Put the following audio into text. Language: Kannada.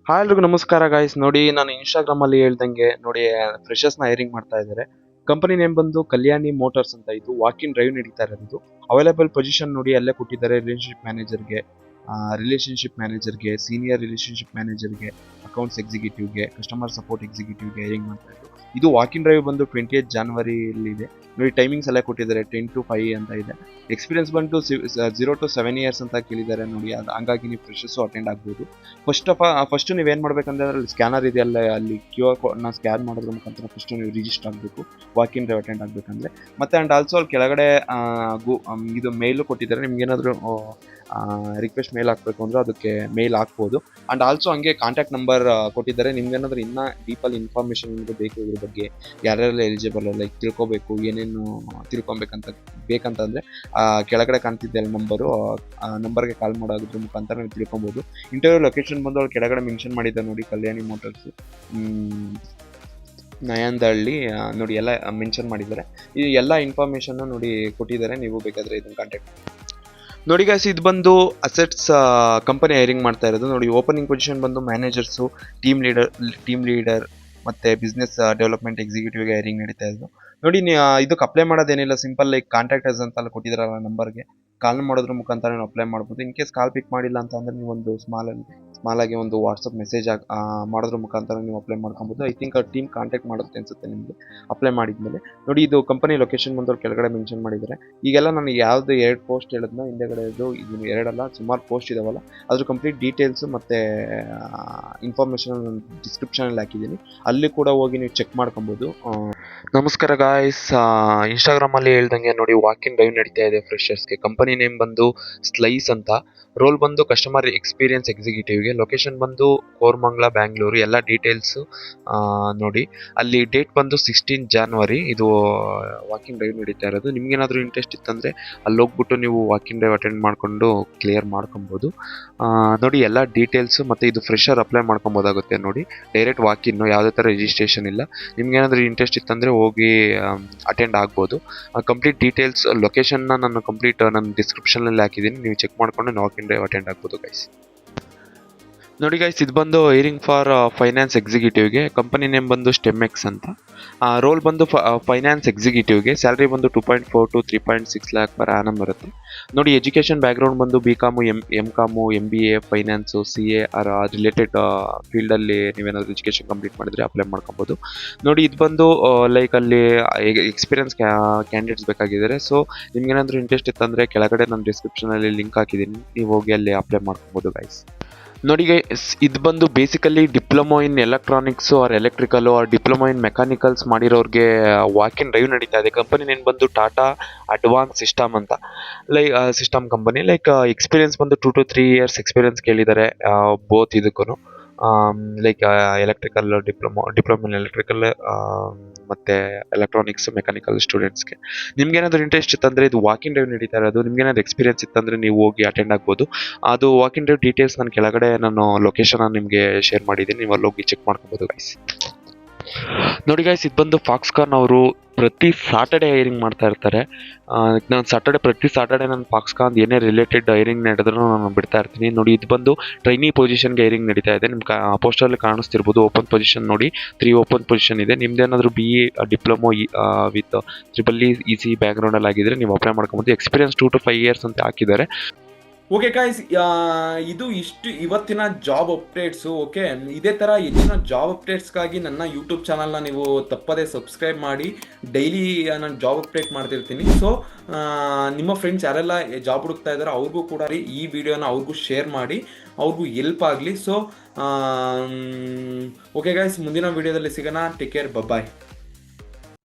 ಹಾಯ್ ಎಲ್ರಿಗೂ ನಮಸ್ಕಾರ ಗಾಯ್ಸ್. ನೋಡಿ, ನಾನು ಇನ್ಸ್ಟಾಗ್ರಾಮ್ ಅಲ್ಲಿ ಹೇಳ್ದಂಗೆ ನೋಡಿ ಫ್ರೆಶರ್ಸ್ ನ ಹೈರಿಂಗ್ ಮಾಡ್ತಾ ಇದ್ದಾರೆ. ಕಂಪನಿ ನೇಮ್ ಬಂದು ಕಲ್ಯಾಣಿ ಮೋಟಾರ್ಸ್ ಅಂತ. ಇದು ವಾಕ್ ಇನ್ ಡ್ರೈವ್ ನಡೀತಾ ಇರೋದು. ಅವೈಲೇಬಲ್ ಪೊಸಿಷನ್ ನೋಡಿ ಅಲ್ಲೇ ಕೊಟ್ಟಿದ್ದಾರೆ. ರಿಲೇಶನ್ಶಿಪ್ ಮ್ಯಾನೇಜರ್ಗೆ, ಸೀನಿಯರ್ ರಿಲೇಶನ್ಶಿಪ್ ಮ್ಯಾನೇಜರ್ಗೆ, ಅಕೌಂಟ್ಸ್ ಎಕ್ಸಿಕ್ಯೂಟಿವ್ಗೆ, ಕಸ್ಟಮರ್ ಸಪೋರ್ಟ್ ಎಕ್ಸಿಕ್ಯೂಟಿವ್ಗೆ ಹೈರಿಂಗ್ ಮಾಡ್ತಾ ಇದ್ರು. ಇದು ವಾಕ್ ಇನ್ ಡ್ರೈವ್ ಬಂದು 28 ಜನವರಿಯಲ್ಲಿ ಇದೆ. ನೋಡಿ, ಟೈಮಿಂಗ್ಸ್ ಎಲ್ಲ ಕೊಟ್ಟಿದ್ದಾರೆ. 10 to 5 ಅಂತ ಇದೆ. ಎಕ್ಸ್ಪೀರಿಯನ್ಸ್ ಬಂದು 0 to 7 years ಅಂತ ಕೇಳಿದ್ದಾರೆ. ನೋಡಿ, ಅದು ಹಂಗಾಗಿ ನೀವು ಫ್ರೆಶರ್ಸು ಅಟೆಂಡ್ ಆಗ್ಬೋದು. ಫಸ್ಟ್ ನೀವೇನು ಮಾಡ್ಬೇಕಂದ್ರೆ ಅದರಲ್ಲಿ ಸ್ಕ್ಯಾನರ್ ಇದೆಯಲ್ಲ, ಅಲ್ಲಿ QR ಕೋಡ್ನ ಸ್ಕ್ಯಾನ್ ಮಾಡೋದ್ರ ಮುಖಾಂತರ ಫಸ್ಟ್ ನೀವು ರಿಜಿಸ್ಟರ್ ಆಗಬೇಕು ವಾಕ್ ಇನ್ ಡ್ರೈವ್ ಅಟೆಂಡ್ ಆಗಬೇಕಂದ್ರೆ. ಮತ್ತೆ ಆ್ಯಂಡ್ ಆಲ್ಸೋ ಅಲ್ಲಿ ಕೆಳಗಡೆ ಇದು ಮೇಲು ಕೊಟ್ಟಿದ್ದಾರೆ. ನಿಮ್ಗೇನಾದರೂ ರಿಕ್ವೆಸ್ಟ್ ಮೇಲ್ ಹಾಕಬೇಕು ಅಂದರೆ ಅದಕ್ಕೆ ಮೇಲ್ ಹಾಕ್ಬೋದು. ಆ್ಯಂಡ್ ಆಲ್ಸೋ ಹಂಗೆ ಕಾಂಟ್ಯಾಕ್ಟ್ ನಂಬರ್ ಕೊಟ್ಟಿದ್ದಾರೆ. ನಿಮ್ಗೇನಾದರೂ ಇನ್ನೂ ಡೀಪಲ್ಲಿ ಇನ್ಫಾರ್ಮೇಷನ್ ಬೇಕು ಇದ್ರ ಬಗ್ಗೆ, ಯಾರ್ಯಾರೆಲ್ಲ ಎಲಿಜಿಬಲ್ ಲೈಕ್ ತಿಳ್ಕೊಬೇಕು, ಏನೇನು ಬೇಕಂತಂದರೆ ಕೆಳಗಡೆ ಕಾಣ್ತಿದ್ದೆ ನಂಬರು, ನಂಬರ್ಗೆ ಕಾಲ್ ಮಾಡೋದ್ರ ಮುಖಾಂತರ ನೀವು ತಿಳ್ಕೊಬೋದು. ಇಂಟರ್ವ್ಯೂ ಲೊಕೇಶನ್ ಬಂದು ಅವ್ರು ಕೆಳಗಡೆ ಮೆನ್ಷನ್ ಮಾಡಿದ್ದಾರೆ ನೋಡಿ, ಕಲ್ಯಾಣಿ ಮೋಟರ್ಸ್ ನಯಂದಹಳ್ಳಿ ನೋಡಿ, ಎಲ್ಲ ಮೆನ್ಷನ್ ಮಾಡಿದ್ದಾರೆ. ಈ ಎಲ್ಲ ಇನ್ಫಾರ್ಮೇಷನ್ನು ನೋಡಿ ಕೊಟ್ಟಿದ್ದಾರೆ. ನೀವು ಬೇಕಾದರೆ ಇದನ್ನು ಕಾಂಟ್ಯಾಕ್ಟ್ ನೋಡಿ ಗಾಯ್ಸ್. ಇದು ಬಂದು ಅಸೆಟ್ಸ್ ಕಂಪನಿ ಹೈರಿಂಗ್ ಮಾಡ್ತಾ ಇರೋದು. ನೋಡಿ, ಓಪನಿಂಗ್ ಪೊಸಿಷನ್ ಬಂದು ಮ್ಯಾನೇಜರ್ಸು, ಟೀಮ್ ಲೀಡರ್ ಮತ್ತು ಬಿಸ್ನೆಸ್ ಡೆವಲಪ್ಮೆಂಟ್ ಎಕ್ಸಿಕ್ಯೂಟಿವ್ಗೆ ಹೈರಿಂಗ್ ನಡೀತಾ ಇದ್ದು. ನೋಡಿ, ಇದಕ್ಕೆ ಅಪ್ಲೈ ಮಾಡೋದೇನಿಲ್ಲ, ಸಿಂಪಲ್ ಲೈಕ್ ಕಾಂಟ್ಯಾಕ್ಟರ್ಸ್ ಅಂತ ಅಲ್ಲಿ ಕೊಟ್ಟಿದ್ದಾರಲ್ಲ ನಂಬರ್ಗೆ ಕಾಲ್ ಮಾಡೋದ್ರ ಮುಖಾಂತರ ನೀವು ಅಪ್ಲೈ ಮಾಡ್ಬೋದು. ಇನ್ ಕೇಸ್ ಕಾಲ್ ಪಿಕ್ ಮಾಡಿಲ್ಲ ಅಂತ ಅಂದರೆ ನೀವು ಒಂದು ಸ್ಮಾಲಾಗಿ ಒಂದು ವಾಟ್ಸಪ್ ಮೆಸೇಜ್ ಮಾಡೋದ್ರ ಮುಖಾಂತರ ನೀವು ಅಪ್ಲೈ ಮಾಡ್ಕೊಬೋದು. ಐ ಥಿಂಕ್ ಟೀಮ್ ಕಾಂಟ್ಯಾಕ್ಟ್ ಮಾಡುತ್ತೆ ಅನ್ಸುತ್ತೆ ನಿಮಗೆ ಅಪ್ಲೈ ಮಾಡಿದ್ಮೇಲೆ. ನೋಡಿ, ಇದು ಕಂಪನಿ ಲೊಕೇಶನ್ ಬಂದು ಅವ್ರು ಕೆಳಗಡೆ ಮೆನ್ಷನ್ ಮಾಡಿದ್ದಾರೆ. ಈಗೆಲ್ಲ ನನಗೆ ಯಾವುದು 2 ಪೋಸ್ಟ್ ಹೇಳಿದ್ನೋ ಹಿಂದೆಗಡೆ ಇದು 2 ಸುಮಾರು ಪೋಸ್ಟ್ ಇದಾವಲ್ಲ, ಅದ್ರ ಕಂಪ್ಲೀಟ್ ಡೀಟೇಲ್ಸು ಮತ್ತು ಇನ್ಫಾರ್ಮೇಷನ್ ಡಿಸ್ಕ್ರಿಪ್ಷನಲ್ಲಿ ಹಾಕಿದ್ದೀನಿ. ಅಲ್ಲಿ ಕೂಡ ಹೋಗಿ ನೀವು ಚೆಕ್ ಮಾಡ್ಕೊಬೋದು. ನಮಸ್ಕಾರ ಗಾಯ್ಸ್. ಇನ್ಸ್ಟಾಗ್ರಾಮಲ್ಲಿ ಹೇಳ್ದಂಗೆ ನೋಡಿ, ವಾಕ್ ಇನ್ ಡ್ರೈವ್ ನಡೀತಾ ಇದೆ ಫ್ರೆಶರ್ಸ್ಗೆ. ಕಂಪನಿ ನೇಮ್ ಬಂದು ಸ್ಲೈಸ್ ಅಂತ. ರೋಲ್ ಬಂದು ಕಸ್ಟಮರ್ ಎಕ್ಸ್ಪೀರಿಯನ್ಸ್ ಎಕ್ಸಿಕ್ಯೂಟಿವ್ಗೆ. ಲೊಕೇಶನ್ ಬಂದು ಕೋರಮಂಗಲ, ಬ್ಯಾಂಗ್ಳೂರು. ಎಲ್ಲ ಡೀಟೇಲ್ಸು ನೋಡಿ. ಅಲ್ಲಿ ಡೇಟ್ ಬಂದು 16 ಜನವರಿ. ಇದು ವಾಕ್ ಇನ್ ಡ್ರೈವ್ ನಡೀತಾ ಇರೋದು. ನಿಮ್ಗೇನಾದರೂ ಇಂಟ್ರೆಸ್ಟ್ ಇತ್ತಂದರೆ ಅಲ್ಲಿ ಹೋಗ್ಬಿಟ್ಟು ನೀವು ವಾಕ್ ಇನ್ ಡ್ರೈವ್ ಅಟೆಂಡ್ ಮಾಡಿಕೊಂಡು ಕ್ಲಿಯರ್ ಮಾಡ್ಕೊಬೋದು. ನೋಡಿ, ಎಲ್ಲ ಡೀಟೇಲ್ಸು ಮತ್ತು ಇದು ಫ್ರೆಶರ್ ಅಪ್ಲೈ ಮಾಡ್ಕೊಬೋದಾಗುತ್ತೆ. ನೋಡಿ, ಡೈರೆಕ್ಟ್ ವಾಕ್ ಇನ್ನು, ಯಾವುದೇ ಥರ ರಿಜಿಸ್ಟ್ರೇಷನ್ ಇಲ್ಲ. ನಿಮ್ಗೇನಾದರೂ ಇಂಟ್ರೆಸ್ಟ್ ಇತ್ತಂದರೆ ಹೋಗಿ ಅಟೆಂಡ್ ಆಗ್ಬೋದು. ಕಂಪ್ಲೀಟ್ ಡೀಟೇಲ್ಸ್ ಲೊಕೇಶನ್ನ ನಾನು ನನ್ನ ಡಿಸ್ಕ್ರಿಪ್ಷನಲ್ಲಿ ಹಾಕಿದ್ದೀನಿ. ನೀವು ಚೆಕ್ ಮಾಡಿಕೊಂಡು ವಾಕ್ ಇನ್ ಡ್ರೈವ್ ಅಟೆಂಡ್ ಆಗ್ಬೋದು ಗೈಸ್. ನೋಡಿ ಗೈಸ್, ಇದು ಬಂದು ಹೈರಿಂಗ್ ಫಾರ್ ಫೈನಾನ್ಸ್ ಎಕ್ಸಿಕ್ಯೂಟಿವ್ಗೆ. ಕಂಪನಿ ನೇಮ್ ಬಂದು ಸ್ಟೆಮ್ಎಕ್ಸ್ ಅಂತ. ರೋಲ್ ಬಂದು ಫೈನಾನ್ಸ್ ಎಕ್ಸಿಕ್ಯೂಟಿವ್ಗೆ. ಸ್ಯಾಲ್ರಿ ಬಂದು 2.4 to 3.6 lakh per annum ಬರುತ್ತೆ. ನೋಡಿ, ಎಜುಕೇಷನ್ ಬ್ಯಾಕ್ಗ್ರೌಂಡ್ ಬಂದು BCom, MCom, MBA, finance, CA are related ಫೀಲ್ಡಲ್ಲಿ ನೀವೇನಾದರೂ ಎಜುಕೇಷನ್ ಕಂಪ್ಲೀಟ್ ಮಾಡಿದರೆ ಅಪ್ಲೈ ಮಾಡ್ಕೊಬೋದು. ನೋಡಿ, ಇದು ಬಂದು ಲೈಕ್ ಅಲ್ಲಿ ಎಕ್ಸ್ಪೀರಿಯನ್ಸ್ ಕ್ಯಾಂಡಿಡೇಟ್ಸ್ ಬೇಕಾಗಿದ್ದಾರೆ. ಸೊ ನಿಮ್ಗೇನಾದರೂ ಇಂಟ್ರೆಸ್ಟ್ ಇತ್ತಂದರೆ ಕೆಳಗಡೆ ನಾನು ಡಿಸ್ಕ್ರಿಪ್ಷನಲ್ಲಿ ಲಿಂಕ್ ಹಾಕಿದ್ದೀನಿ, ನೀವು ಹೋಗಿ ಅಲ್ಲಿ ಅಪ್ಲೈ ಮಾಡ್ಕೊಬೋದು ಗೈಸ್. ನೋಡಿ ಗೈಸ್, ಇದು ಬಂದು basically diploma in electronics or electrical or diploma in mechanicals ಮಾಡಿರೋರಿಗೆ ವಾಕ್ ಇನ್ ಡ್ರೈವ್ ನಡೀತಾ ಇದೆ. ಕಂಪನಿ ನೇಮ್ ಬಂದು ಟಾಟಾ ಅಡ್ವಾನ್ಸ್ ಸಿಸ್ಟಮ್ ಅಂತ. System company. ಎಕ್ಸ್ಪೀರಿಯನ್ಸ್ ಬಂದು 2 to 3 years ಎಕ್ಸ್ಪೀರಿಯನ್ಸ್ ಕೇಳಿದ್ದಾರೆ ಬೋತ್ ಇದಕ್ಕೂ. ಎಲೆಕ್ಟ್ರಿಕಲ್ ಡಿಪ್ಲೊಮೊ ಇನ್ ಎಲೆಕ್ಟ್ರಿಕಲ್ ಮತ್ತು ಎಲೆಕ್ಟ್ರಾನಿಕ್ಸ್ ಮೆಕ್ಯಾನಿಕಲ್ ಸ್ಟೂಡೆಂಟ್ಸ್ಗೆ. ನಿಮ್ಗೇನಾದರೂ ಇಂಟ್ರೆಸ್ಟ್ ಇತ್ತಂದರೆ ಇದು ವಾಕ್ ಇನ್ ಡ್ರೈವ್ ನಡೀತಾ ಇರೋದು. ನಿಮ್ಗೇನಾದ್ರು ಎಕ್ಸ್ಪೀರಿಯನ್ಸ್ ಇತ್ತಂದರೆ ನೀವು ಹೋಗಿ ಅಟೆಂಡ್ ಆಗ್ಬೋದು. ಅದು ವಾಕ್ ಇನ್ ಡ್ರೈವ್ ಡೀಟೇಲ್ಸ್ ನಾನು ಕೆಳಗಡೆ ಲೊಕೇಶನ್ ನಿಮಗೆ ಶೇರ್ ಮಾಡಿದ್ದೀನಿ, ನೀವು ಅಲ್ಲಿ ಹೋಗಿ ಚೆಕ್ ಮಾಡ್ಕೊಬೋದು ಗೈಸ್. ನೋಡಿ ಗೈಸ್, ಇದು ಬಂದು ಫಾಕ್ಸ್ಕಾನ್ ಅವರು ಪ್ರತಿ ಸಾಟರ್ಡೆ ಹೈರಿಂಗ್ ಮಾಡ್ತಾ ಇರ್ತಾರೆ. ಪ್ರತಿ ಸಾಟರ್ಡೆ ನಾನು ಫಾಕ್ಸ್ಕಾನ್ ಏನೇ ರಿಲೇಟೆಡ್ ಹೈರಿಂಗ್ ನಡೆದ್ರೂ ನಾನು ಬಿಡ್ತಾ ಇರ್ತೀನಿ. ನೋಡಿ, ಇದು ಬಂದು ಟ್ರೈನಿ ಪೊಸಿಷನ್ಗೆ ಹೈರಿಂಗ್ ನಡೀತಾ ಇದೆ. ನಿಮ್ಮ ಪೋಸ್ಟಲ್ಲಿ ಕಾಣಿಸ್ತಿರ್ಬೋದು. ಓಪನ್ ಪೊಸಿಷನ್ ನೋಡಿ, 3 ಓಪನ್ ಪೊಸಿಷನ್ ಇದೆ. ನಿಮ್ದೇನಾದರೂ BE diploma with EEE EC ಬ್ಯಾಕ್ಗ್ರೌಂಡಲ್ಲಿ ಆಗಿದ್ರೆ ನೀವು ಅಪ್ಲೈ ಮಾಡ್ಕೊಬೋದು. ಎಕ್ಸ್ಪೀರಿಯನ್ಸ್ 2 to 5 years ಅಂತ ಹಾಕಿದ್ದಾರೆ. ಓಕೆ ಗಾಯ್ಸ್, ಇದು ಇಷ್ಟು ಇವತ್ತಿನ ಜಾಬ್ ಅಪ್ಡೇಟ್ಸು. ಓಕೆ, ಇದೇ ಥರ ಹೆಚ್ಚಿನ ಜಾಬ್ ಅಪ್ಡೇಟ್ಸ್ಗಾಗಿ ನನ್ನ ಯೂಟ್ಯೂಬ್ ಚಾನಲ್ನ ನೀವು ತಪ್ಪದೇ ಸಬ್ಸ್ಕ್ರೈಬ್ ಮಾಡಿ. ಡೈಲಿ ನಾನು ಜಾಬ್ ಅಪ್ಡೇಟ್ ಮಾಡ್ತಿರ್ತೀನಿ. ಸೊ ನಿಮ್ಮ ಫ್ರೆಂಡ್ಸ್ ಯಾರೆಲ್ಲ ಜಾಬ್ ಹುಡುಕ್ತಾ ಇದ್ದಾರೋ ಅವ್ರಿಗೂ ಕೂಡ ಈ ವಿಡಿಯೋನ ಅವ್ರಿಗೂ ಶೇರ್ ಮಾಡಿ, ಅವ್ರಿಗೂ ಹೆಲ್ಪ್ ಆಗಲಿ. ಸೊ ಓಕೆ ಗಾಯ್ಸ್, ಮುಂದಿನ ವಿಡಿಯೋದಲ್ಲಿ ಸಿಗೋಣ. ಟೇಕ್ ಕೇರ್, ಬಾಯ್.